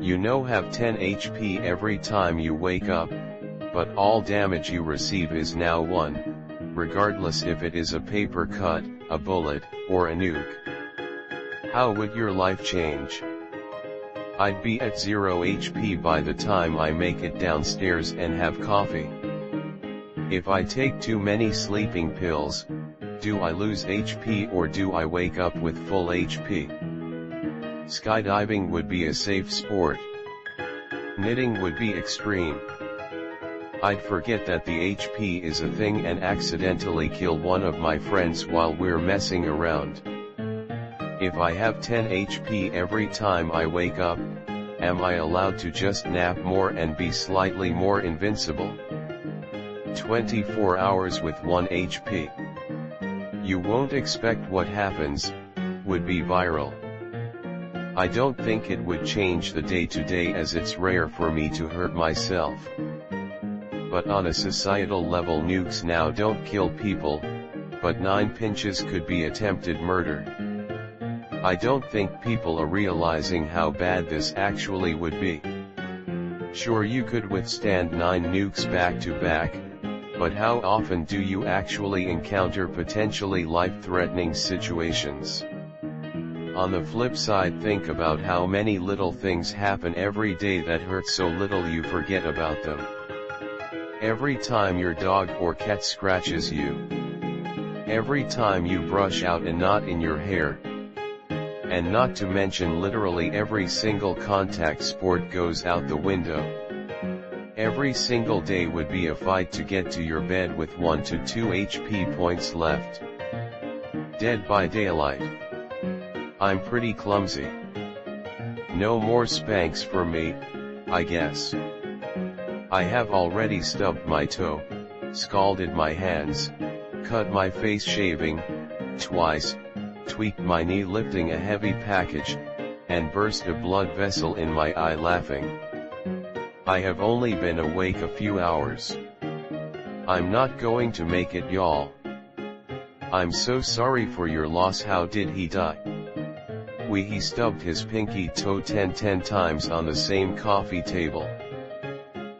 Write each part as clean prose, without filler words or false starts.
You know have 10 HP every time you wake up, but all damage you receive is now 1, regardless if it is a paper cut, a bullet, or a nuke. How would your life change? I'd be at 0 HP by the time I make it downstairs and have coffee. If I take too many sleeping pills, do I lose HP or do I wake up with full HP? Skydiving would be a safe sport. Knitting would be extreme. I'd forget that the HP is a thing and accidentally kill one of my friends while we're messing around. If I have 10 HP every time I wake up, am I allowed to just nap more and be slightly more invincible? 24 hours with 1 HP. You won't expect what happens, would be viral. I don't think it would change the day-to-day as it's rare for me to hurt myself. But on a societal level, nukes now don't kill people, but 9 pinches could be attempted murder. I don't think people are realizing how bad this actually would be. Sure, you could withstand 9 nukes back to back, but how often do you actually encounter potentially life-threatening situations? On the flip side, think about how many little things happen every day that hurt so little you forget about them. Every time your dog or cat scratches you. Every time you brush out a knot in your hair. And not to mention literally every single contact sport goes out the window. Every single day would be a fight to get to your bed with 1 to 2 HP points left. Dead by daylight. I'm pretty clumsy. No more spanks for me, I guess. I have already stubbed my toe, scalded my hands, cut my face shaving twice, tweaked my knee lifting a heavy package, and burst a blood vessel in my eye laughing. I have only been awake a few hours. I'm not going to make it, y'all. I'm so sorry for your loss. How did he die? He stubbed his pinky toe 10 times on the same coffee table.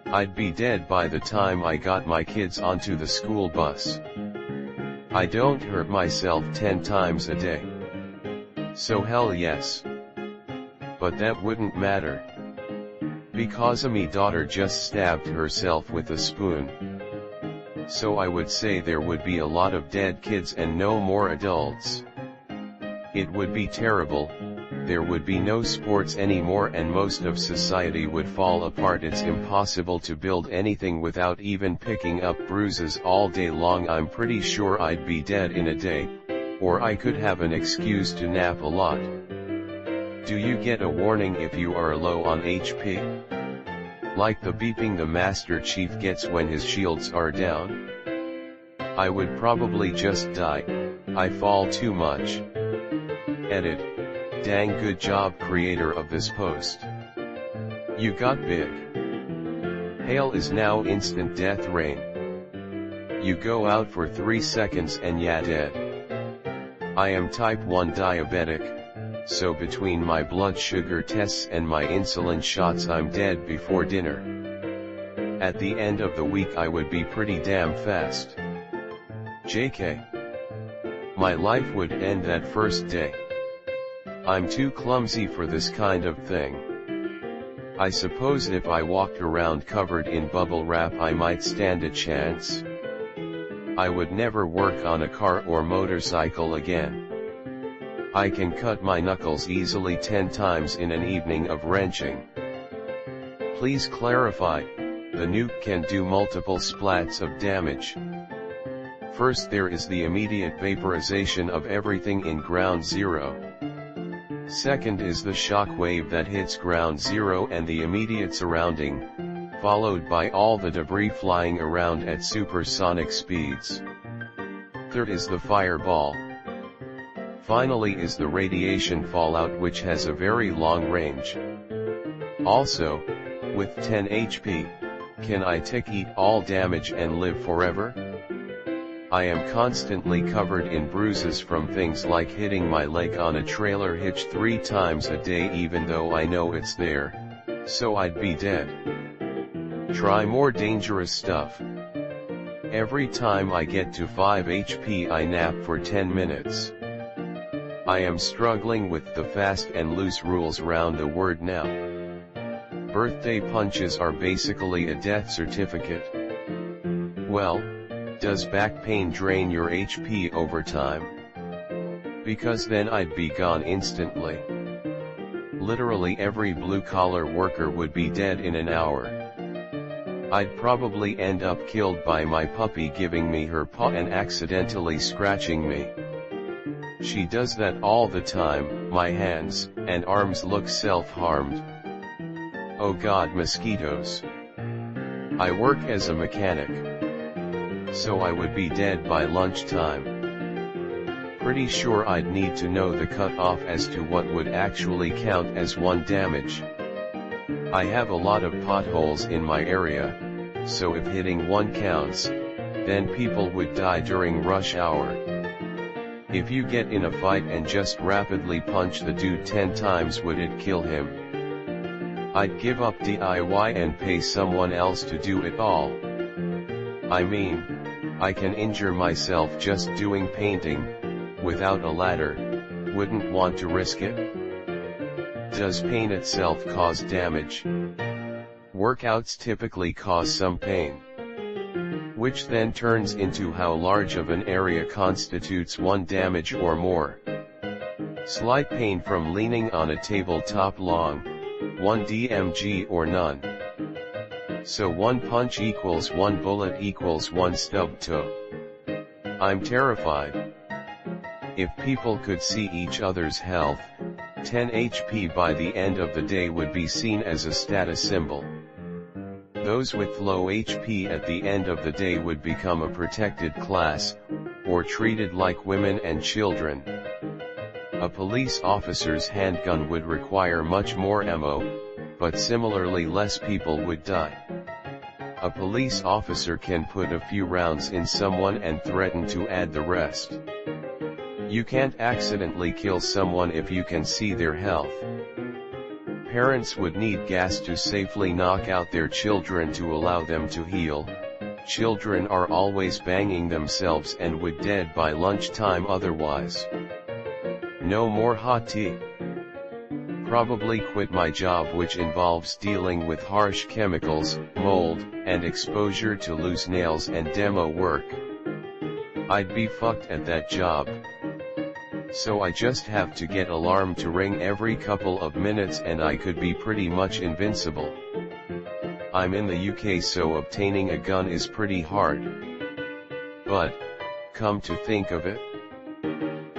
I'd be dead by the time I got my kids onto the school bus. I don't hurt myself 10 times a day. So hell yes. But that wouldn't matter. Because me daughter just stabbed herself with a spoon. So I would say there would be a lot of dead kids and no more adults. It would be terrible. There would be no sports anymore and most of society would fall apart. It's impossible to build anything without even picking up bruises all day long. I'm pretty sure I'd be dead in a day, or I could have an excuse to nap a lot. Do you get a warning if you are low on HP? Like the beeping the Master Chief gets when his shields are down? I would probably just die. I fall too much. Edit. Dang good job, creator of this post. You got big. Hail is now instant death rain. You go out for 3 seconds and ya dead. I am type 1 diabetic, so between my blood sugar tests and my insulin shots I'm dead before dinner. At the end of the week I would be pretty damn fast. JK. My life would end that first day. I'm too clumsy for this kind of thing. I suppose if I walked around covered in bubble wrap I might stand a chance. I would never work on a car or motorcycle again. I can cut my knuckles easily 10 times in an evening of wrenching. Please clarify, the nuke can do multiple splats of damage. First there is the immediate vaporization of everything in ground zero. Second is the shock wave that hits ground zero and the immediate surrounding, followed by all the debris flying around at supersonic speeds. Third is the fireball. Finally is the radiation fallout, which has a very long range. Also, with 10 HP, can I eat all damage and live forever? I am constantly covered in bruises from things like hitting my leg on a trailer hitch 3 times a day even though I know it's there, So I'd be dead. Try more dangerous stuff. Every time I get to 5 HP I nap for 10 minutes. I am struggling with the fast and loose rules round the word now. Birthday punches are basically a death certificate. Well, does back pain drain your HP over time? Because then I'd be gone instantly. Literally every blue-collar worker would be dead in an hour. I'd probably end up killed by my puppy giving me her paw and accidentally scratching me. She does that all the time. My hands and arms look self-harmed. Oh God, mosquitoes. I work as a mechanic. So I would be dead by lunchtime. Pretty sure I'd need to know the cutoff as to what would actually count as 1 damage. I have a lot of potholes in my area, so if hitting 1 counts, then people would die during rush hour. If you get in a fight and just rapidly punch the dude 10 times, would it kill him? I'd give up DIY and pay someone else to do it all. I mean, I can injure myself just doing painting, without a ladder. Wouldn't want to risk it? Does pain itself cause damage? Workouts typically cause some pain, which then turns into how large of an area constitutes 1 damage or more. Slight pain from leaning on a tabletop long, 1 DMG or none. So 1 punch equals 1 bullet equals 1 stub toe. I'm terrified. If people could see each other's health, 10 HP by the end of the day would be seen as a status symbol. Those with low HP at the end of the day would become a protected class, or treated like women and children. A police officer's handgun would require much more ammo, but similarly less people would die. A police officer can put a few rounds in someone and threaten to add the rest. You can't accidentally kill someone if you can see their health. Parents would need gas to safely knock out their children to allow them to heal. Children are always banging themselves and would dead by lunchtime otherwise. No more hot tea. Probably quit my job, which involves dealing with harsh chemicals, mold, and exposure to loose nails and demo work. I'd be fucked at that job. So I just have to get alarm to ring every couple of minutes and I could be pretty much invincible. I'm in the UK, so obtaining a gun is pretty hard. But, come to think of it,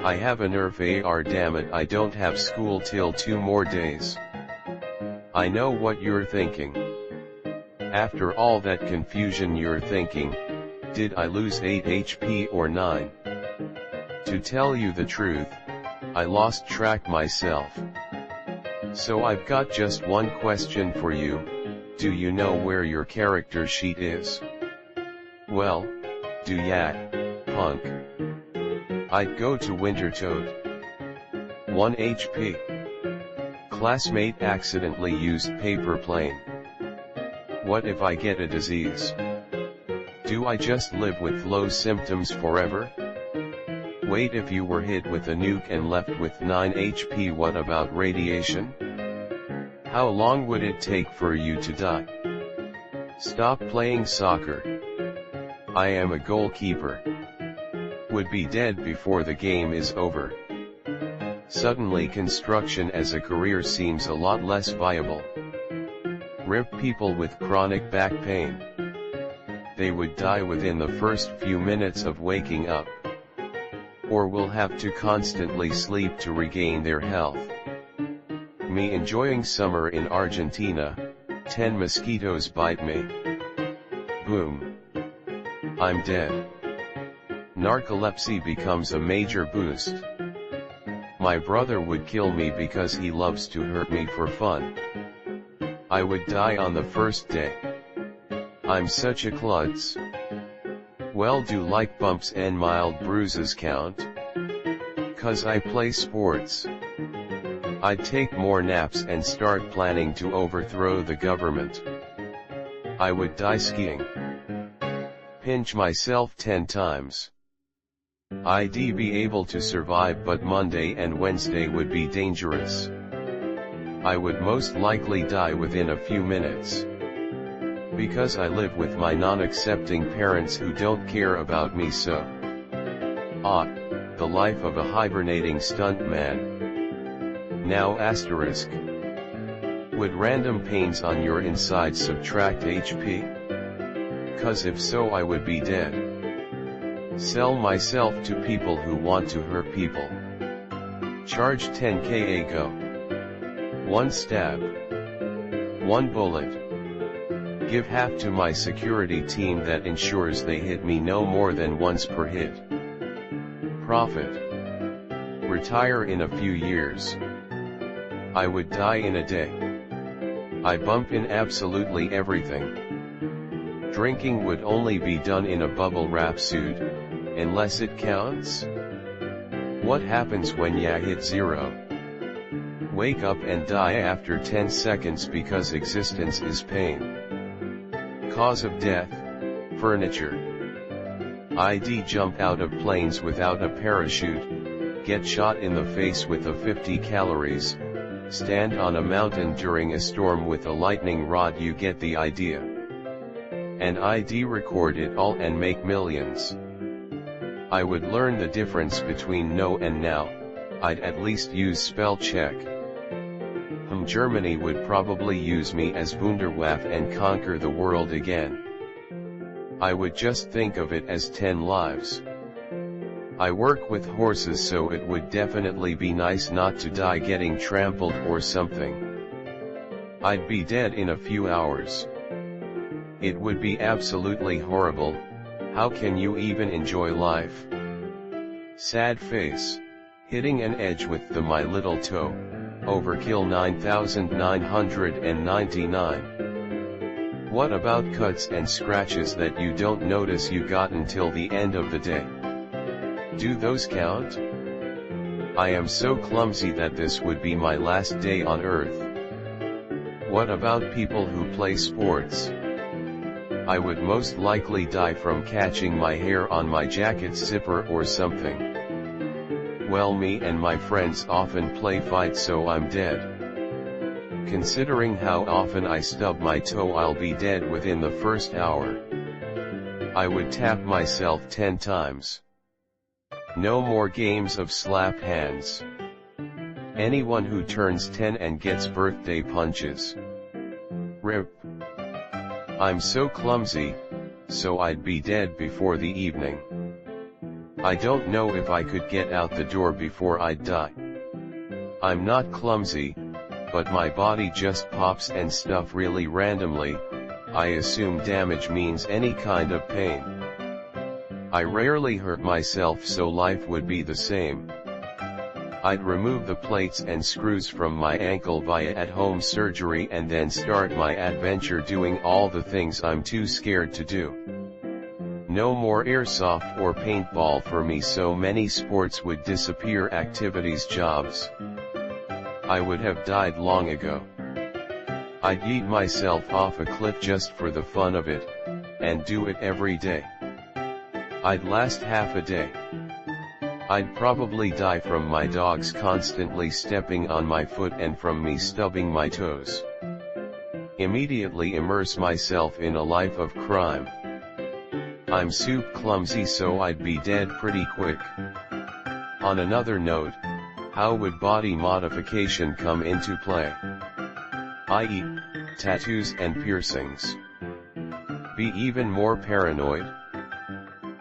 I have a Nerf AR, damn it, I don't have school till 2 more days. I know what you're thinking. After all that confusion you're thinking, did I lose 8 HP or 9? To tell you the truth, I lost track myself. So I've got just one question for you. Do you know where your character sheet is? Well, do ya, punk? I'd go to Wintertoad. 1 HP. Classmate accidentally used paper plane. What if I get a disease? Do I just live with low symptoms forever? Wait, if you were hit with a nuke and left with 9 HP, what about radiation? How long would it take for you to die? Stop playing soccer. I am a goalkeeper. Would be dead before the game is over. Suddenly construction as a career seems a lot less viable. RIP people with chronic back pain. They would die within the first few minutes of waking up. Or will have to constantly sleep to regain their health. Me enjoying summer in Argentina, 10 mosquitoes bite me. Boom. I'm dead. Narcolepsy becomes a major boost. My brother would kill me because he loves to hurt me for fun. I would die on the first day. I'm such a klutz. Well, do like bumps and mild bruises count? 'Cause I play sports. I'd take more naps and start planning to overthrow the government. I would die skiing. Pinch myself 10 times. I'd be able to survive, but Monday and Wednesday would be dangerous. I would most likely die within a few minutes. Because I live with my non-accepting parents who don't care about me so. The life of a hibernating stuntman. Now asterisk. Would random pains on your inside subtract HP? 'Cause if so I would be dead. Sell myself to people who want to hurt people. Charge 10k a go. 1 stab. 1 bullet. Give half to my security team that ensures they hit me no more than once per hit. Profit. Retire in a few years. I would die in a day. I bump in absolutely everything. Drinking would only be done in a bubble wrap suit, unless it counts. What happens when ya hit 0? Wake up and die after 10 seconds because existence is pain. Cause of death, furniture. I'd jump out of planes without a parachute, get shot in the face with a 50 calories, stand on a mountain during a storm with a lightning rod. You get the idea. And I'd record it all and make millions. I would learn the difference between no and now. I'd at least use spell check. Germany would probably use me as Wunderwaffe and conquer the world again. I would just think of it as 10 lives. I work with horses, so it would definitely be nice not to die getting trampled or something. I'd be dead in a few hours. It would be absolutely horrible. How can you even enjoy life? Sad face. Hitting an edge with the my little toe. Overkill 9999. What about cuts and scratches that you don't notice you got until the end of the day? Do those count? I am so clumsy that this would be my last day on Earth. What about people who play sports? I would most likely die from catching my hair on my jacket zipper or something. Well, me and my friends often play fight, so I'm dead. Considering how often I stub my toe, I'll be dead within the first hour. I would tap myself 10 times. No more games of slap hands. Anyone who turns 10 and gets birthday punches. RIP. I'm so clumsy, so I'd be dead before the evening. I don't know if I could get out the door before I'd die. I'm not clumsy, but my body just pops and stuff really randomly. I assume damage means any kind of pain. I rarely hurt myself, so life would be the same. I'd remove the plates and screws from my ankle via at-home surgery and then start my adventure doing all the things I'm too scared to do. No more airsoft or paintball for me, so many sports would disappear, activities, jobs. I would have died long ago. I'd yeet myself off a cliff just for the fun of it, and do it every day. I'd last half a day. I'd probably die from my dogs constantly stepping on my foot and from me stubbing my toes. Immediately immerse myself in a life of crime. I'm soup clumsy, so I'd be dead pretty quick. On another note, how would body modification come into play? I.e., tattoos and piercings. Be even more paranoid?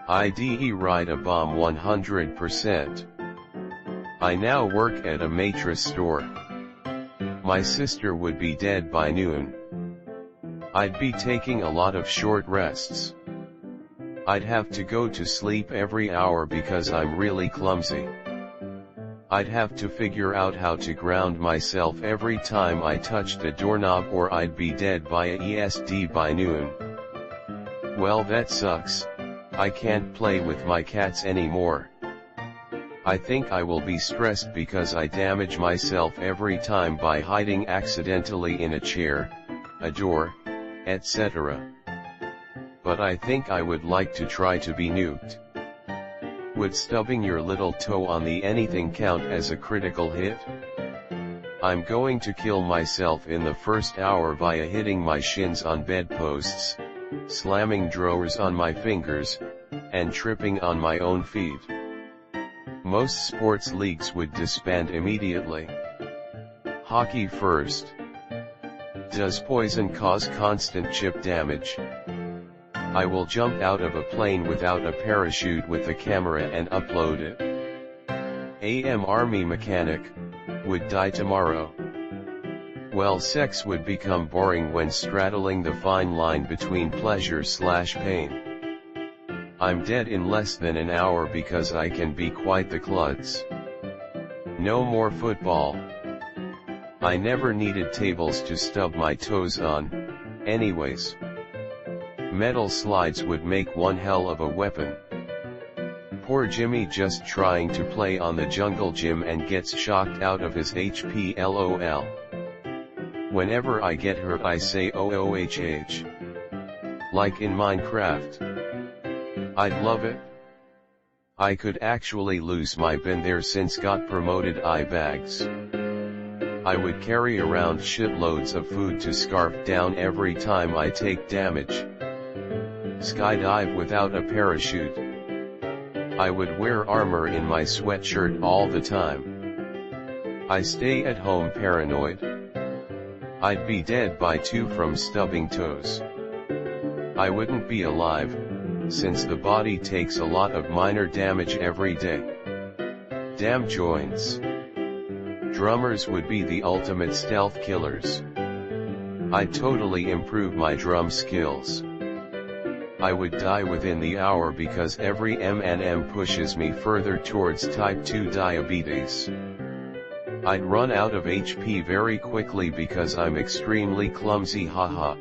I'd ride a bomb 100%. I now work at a mattress store. My sister would be dead by noon. I'd be taking a lot of short rests. I'd have to go to sleep every hour because I'm really clumsy. I'd have to figure out how to ground myself every time I touched a doorknob, or I'd be dead via ESD by noon. Well, that sucks. I can't play with my cats anymore. I think I will be stressed because I damage myself every time by hiding accidentally in a chair, a door, etc. But I think I would like to try to be nuked. Would stubbing your little toe on the anything count as a critical hit? I'm going to kill myself in the first hour via hitting my shins on bedposts, slamming drawers on my fingers, and tripping on my own feet. Most sports leagues would disband immediately. Hockey first. Does poison cause constant chip damage? I will jump out of a plane without a parachute with a camera and upload it. AM Army mechanic, would die tomorrow. Well, sex would become boring when straddling the fine line between pleasure/pain. I'm dead in less than an hour because I can be quite the klutz. No more football. I never needed tables to stub my toes on, anyways. Metal slides would make one hell of a weapon. Poor Jimmy just trying to play on the jungle gym and gets shocked out of his HP LOL. Whenever I get hurt I say OOHH. Like in Minecraft. I'd love it. I could actually lose my been there since got promoted eye bags. I would carry around shitloads of food to scarf down every time I take damage. Skydive without a parachute. I would wear armor in my sweatshirt all the time. I stay at home paranoid. I'd be dead by 2 from stubbing toes. I wouldn't be alive, since the body takes a lot of minor damage every day. Damn joints. Drummers would be the ultimate stealth killers. I'd totally improve my drum skills. I would die within the hour because every M&M pushes me further towards type 2 diabetes. I'd run out of HP very quickly because I'm extremely clumsy, haha.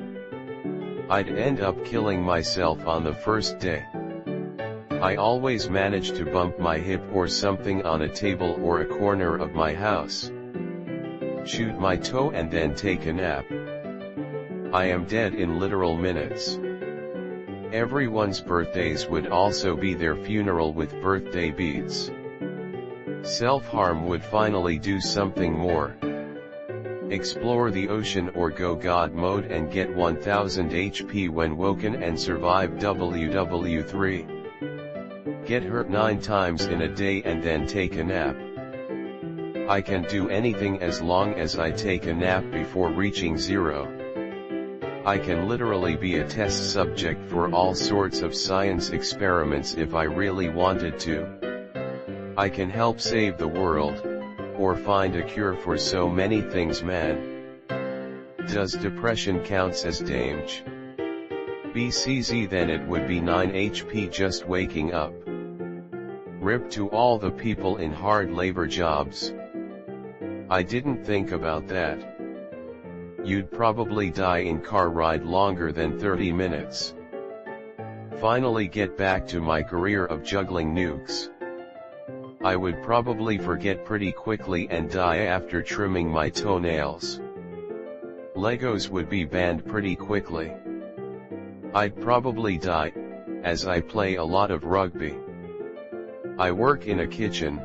I'd end up killing myself on the first day. I always manage to bump my hip or something on a table or a corner of my house. Shoot my toe and then take a nap. I am dead in literal minutes. Everyone's birthdays would also be their funeral with birthday beats. Self-harm would finally do something more. Explore the ocean or go God mode and get 1000 HP when woken and survive WW3. Get hurt 9 times in a day and then take a nap. I can do anything as long as I take a nap before reaching 0. I can literally be a test subject for all sorts of science experiments if I really wanted to. I can help save the world, or find a cure for so many things, man. Does depression counts as damage? BCZ, then it would be 9 HP just waking up. RIP to all the people in hard labor jobs. I didn't think about that. You'd probably die in car ride longer than 30 minutes. Finally get back to my career of juggling nukes. I would probably forget pretty quickly and die after trimming my toenails. Legos would be banned pretty quickly. I'd probably die, as I play a lot of rugby. I work in a kitchen,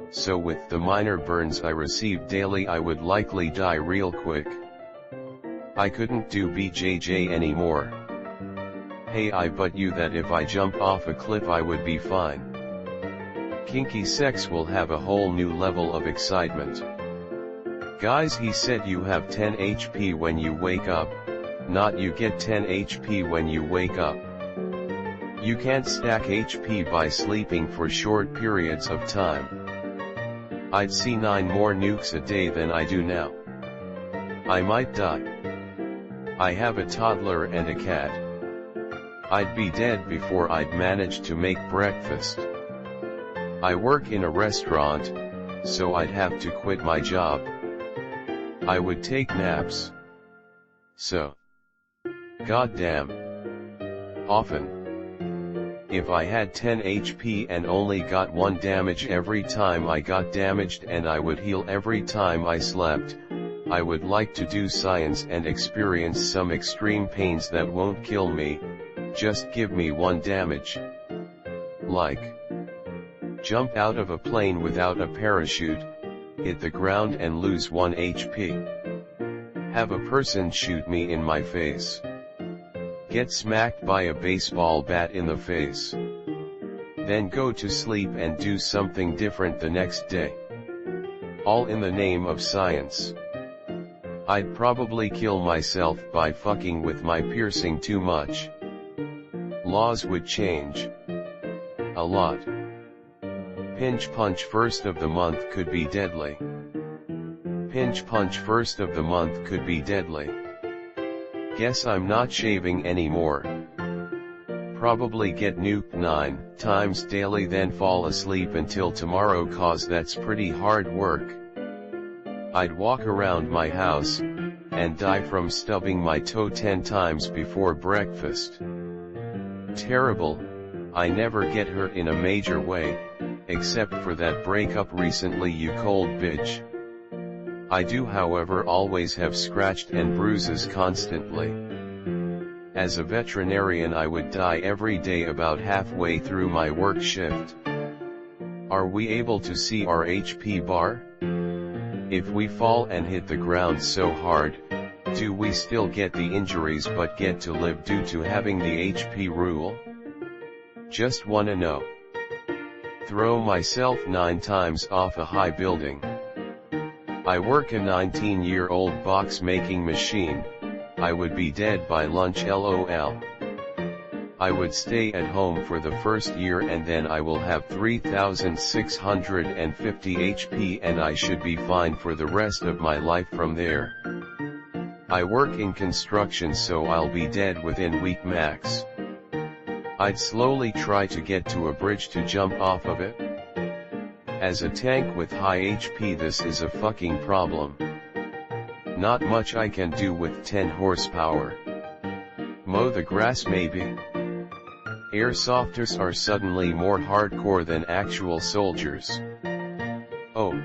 so with the minor burns I receive daily I would likely die real quick. I couldn't do BJJ anymore. Hey, I bet you that if I jump off a cliff I would be fine. Kinky sex will have a whole new level of excitement. Guys, he said you have 10 HP when you wake up, not you get 10 HP when you wake up. You can't stack HP by sleeping for short periods of time. I'd see 9 more nukes a day than I do now. I might die. I have a toddler and a cat. I'd be dead before I'd manage to make breakfast. I work in a restaurant, so I'd have to quit my job. I would take naps. So goddamn often. If I had 10 HP and only got 1 damage every time I got damaged and I would heal every time I slept, I would like to do science and experience some extreme pains that won't kill me, just give me 1 damage. Like, jump out of a plane without a parachute, hit the ground and lose 1 HP. Have a person shoot me in my face. Get smacked by a baseball bat in the face. Then go to sleep and do something different the next day. All in the name of science. I'd probably kill myself by fucking with my piercing too much. Laws would change. A lot. Pinch punch first of the month could be deadly. Pinch punch first of the month could be deadly. Guess I'm not shaving anymore. Probably get nuked 9 times daily then fall asleep until tomorrow cause that's pretty hard work. I'd walk around my house, and die from stubbing my toe 10 times before breakfast. Terrible, I never get hurt in a major way, except for that breakup recently you cold bitch. I do however always have scratched and bruises constantly. As a veterinarian I would die every day about halfway through my work shift. Are we able to see our HP bar? If we fall and hit the ground so hard, do we still get the injuries but get to live due to having the HP rule? Just wanna know. Throw myself 9 times off a high building. I work a 19-year-old box making machine, I would be dead by lunch LOL. I would stay at home for the first year and then I will have 3650 HP and I should be fine for the rest of my life from there. I work in construction so I'll be dead within week max. I'd slowly try to get to a bridge to jump off of it. As a tank with high HP this is a fucking problem. Not much I can do with 10 horsepower. Mow the grass maybe. Airsofters are suddenly more hardcore than actual soldiers. Oh,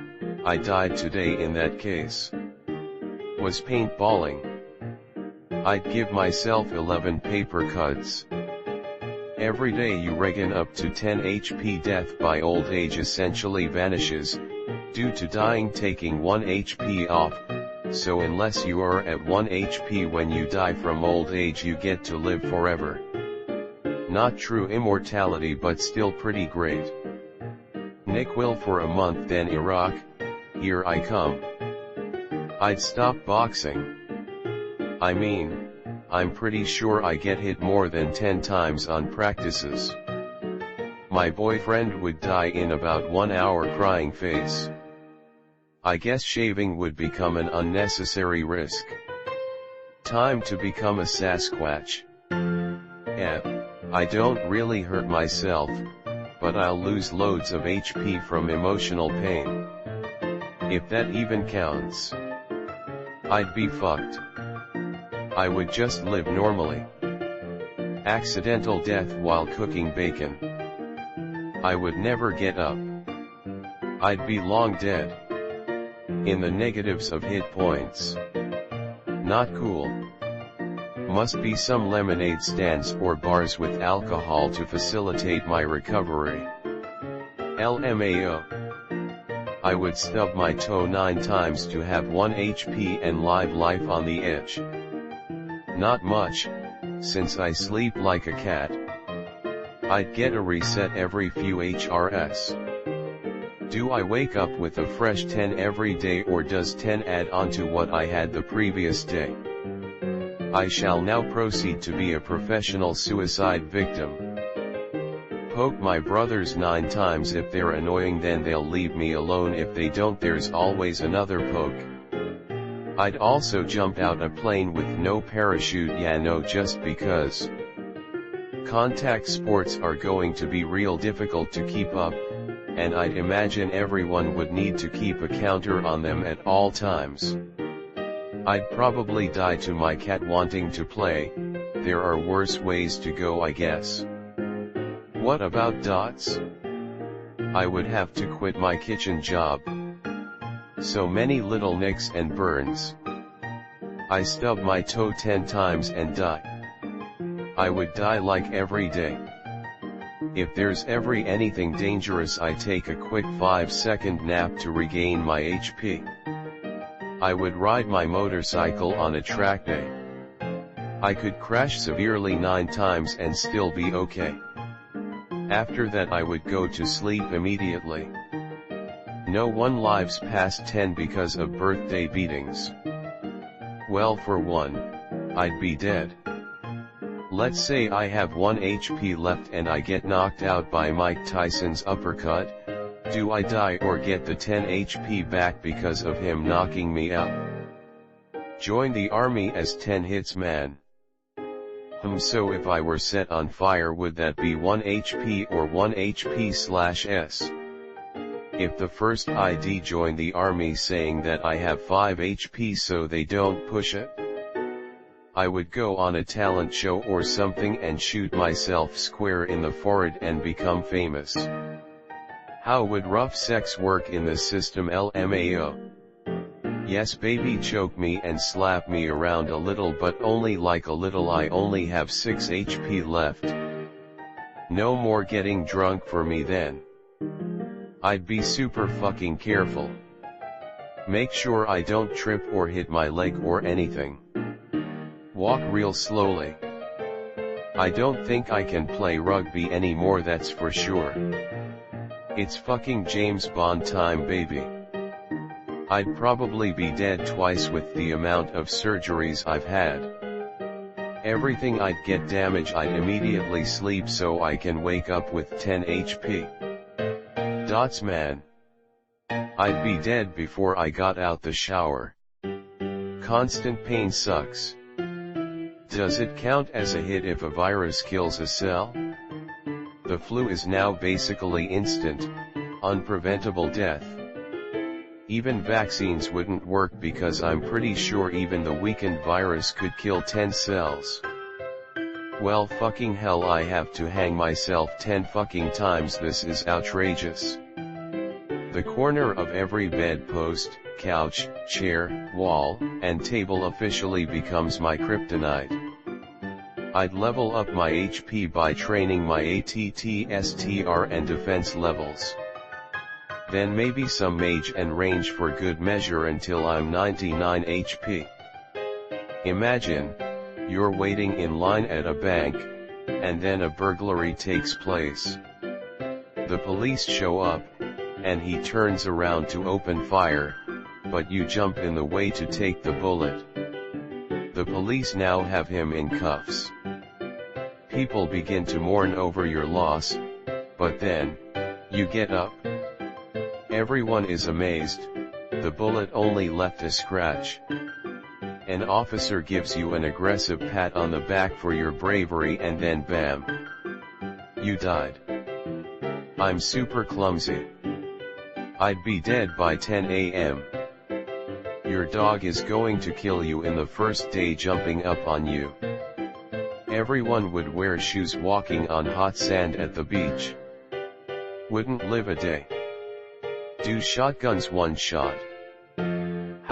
I died today in that case. Was paintballing. I'd give myself 11 paper cuts. Every day you regain up to 10 HP. Death by old age essentially vanishes, due to dying taking 1 HP off, so unless you are at 1 HP when you die from old age you get to live forever. Not true immortality but still pretty great. Nick will for a month then Iraq, here I come. I'd stop boxing. I mean, I'm pretty sure I get hit more than 10 times on practices. My boyfriend would die in about 1 hour crying face. I guess shaving would become an unnecessary risk. Time to become a Sasquatch. I don't really hurt myself, but I'll lose loads of HP from emotional pain. If that even counts. I'd be fucked. I would just live normally. Accidental death while cooking bacon. I would never get up. I'd be long dead. In the negatives of hit points. Not cool. Must be some lemonade stands or bars with alcohol to facilitate my recovery. LMAO. I would stub my toe 9 times to have 1 HP and live life on the edge. Not much, since I sleep like a cat. I'd get a reset every few HRS. Do I wake up with a fresh 10 every day or does 10 add on to what I had the previous day? I shall now proceed to be a professional suicide victim. Poke my brothers 9 times if they're annoying then they'll leave me alone if they don't there's always another poke. I'd also jump out a plane with no parachute no just because. Contact sports are going to be real difficult to keep up, and I'd imagine everyone would need to keep a counter on them at all times. I'd probably die to my cat wanting to play, there are worse ways to go I guess. What about dots? I would have to quit my kitchen job. So many little nicks and burns. I stub my toe 10 times and die. I would die like every day. If there's anything dangerous, I take a quick 5-second nap to regain my HP. I would ride my motorcycle on a track day. I could crash severely 9 times and still be okay. After that I would go to sleep immediately. No one lives past 10 because of birthday beatings. Well, for one, I'd be dead. Let's say I have 1 HP left and I get knocked out by Mike Tyson's uppercut. Do I die or get the 10 HP back because of him knocking me out? Join the army as 10 hits man. So if I were set on fire, would that be 1 HP or 1 HP/S? If the first ID join the army saying that I have 5 HP so they don't push it, I would go on a talent show or something and shoot myself square in the forehead and become famous. How would rough sex work in the system LMAO? Yes baby, choke me and slap me around a little, but only like a little. I only have 6 HP left. No more getting drunk for me then. I'd be super fucking careful. Make sure I don't trip or hit my leg or anything. Walk real slowly. I don't think I can play rugby anymore, that's for sure. It's fucking James Bond time, baby. I'd probably be dead twice with the amount of surgeries I've had. Everything I'd get damage, I'd immediately sleep so I can wake up with 10 HP. Dots man. I'd be dead before I got out the shower. Constant pain sucks. Does it count as a hit if a virus kills a cell? The flu is now basically instant, unpreventable death. Even vaccines wouldn't work because I'm pretty sure even the weakened virus could kill 10 cells. Well fucking hell, I have to hang myself 10 fucking times. This is outrageous. The corner of every bedpost, couch, chair, wall, and table officially becomes my kryptonite. I'd level up my HP by training my ATT, STR and defense levels. Then maybe some mage and range for good measure until I'm 99 HP. Imagine, you're waiting in line at a bank, and then a burglary takes place. The police show up, and he turns around to open fire, but you jump in the way to take the bullet. The police now have him in cuffs. People begin to mourn over your loss, but then, you get up. Everyone is amazed, the bullet only left a scratch. An officer gives you an aggressive pat on the back for your bravery and then bam! You died. I'm super clumsy. I'd be dead by 10 AM. Your dog is going to kill you in the first day jumping up on you. Everyone would wear shoes walking on hot sand at the beach. Wouldn't live a day. Do shotguns one shot.